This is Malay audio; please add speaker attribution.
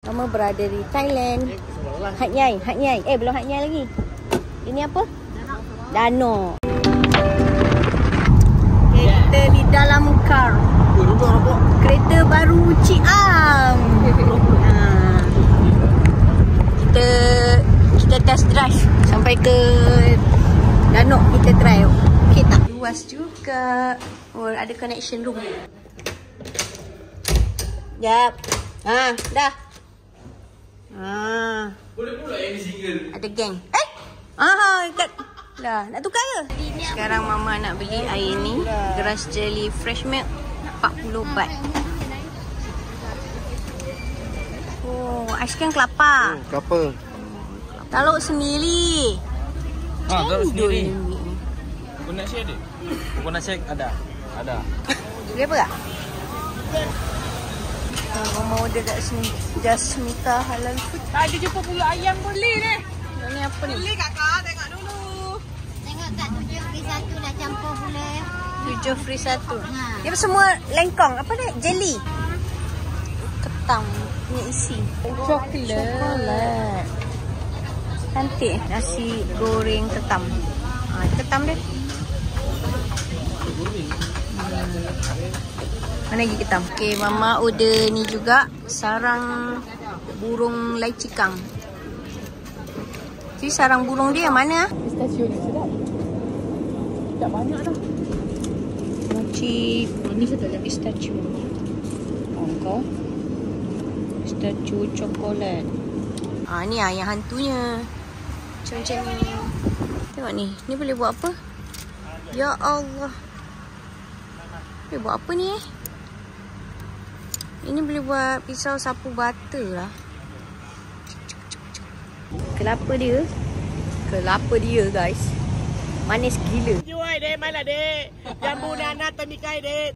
Speaker 1: Mama berada di Thailand. Hat Nyai. Belum Hat Nyai lagi. Ini apa? Danau. Kita di dalam car. Kereta baru Ciang. Kita test drive sampai ke danau. Kita try. Okey tak? Luas juga. Oh, ada connection room. Jap. Dah.
Speaker 2: Boleh pula yang ni single.
Speaker 1: Ada geng. Dah, nak tukar ke? Sekarang Mama nak beli air ni. Grass jelly fresh milk 40 baht. Oh, aiskrim kelapa.
Speaker 3: Kelapa.
Speaker 1: Taluk sendiri.
Speaker 2: Taruh sendiri.
Speaker 1: Ni.
Speaker 2: Coconut shake ada? Coconut shake ada.
Speaker 1: Boleh apa tak? Mama order kat sini. Jasmita halal food.
Speaker 4: Ada jumpa pula ayam boleh ni.
Speaker 1: Ni apa ni?
Speaker 4: Boleh kakak, tengok dulu.
Speaker 5: Tengok kat 7 free 1 nak campur boleh.
Speaker 1: 7 free 1. Dia semua lengkong. Apa ni? Jelly. Ketam punya isi. Coklat. Cantik. Nasi goreng ketam. Ketam dia. Mana lagi ketam? Okay, Mama order ni juga. Sarang burung lai cikang. Jadi sarang burung dia yang mana?
Speaker 4: Pistachio ni sedap. Tak banyak dah.
Speaker 1: Mochi. Ni satu lagi pistachio. Kau? Pistachio coklat. Ni yang hantunya. Macam ni. Tengok ni. Ni boleh buat apa? Ya Allah. Boleh buat apa ni Ini boleh buat pisau sapu bata lah. Kelapa dia guys. Manis gila.
Speaker 4: Jual dek, mana dek? Jambu nana temikai dek.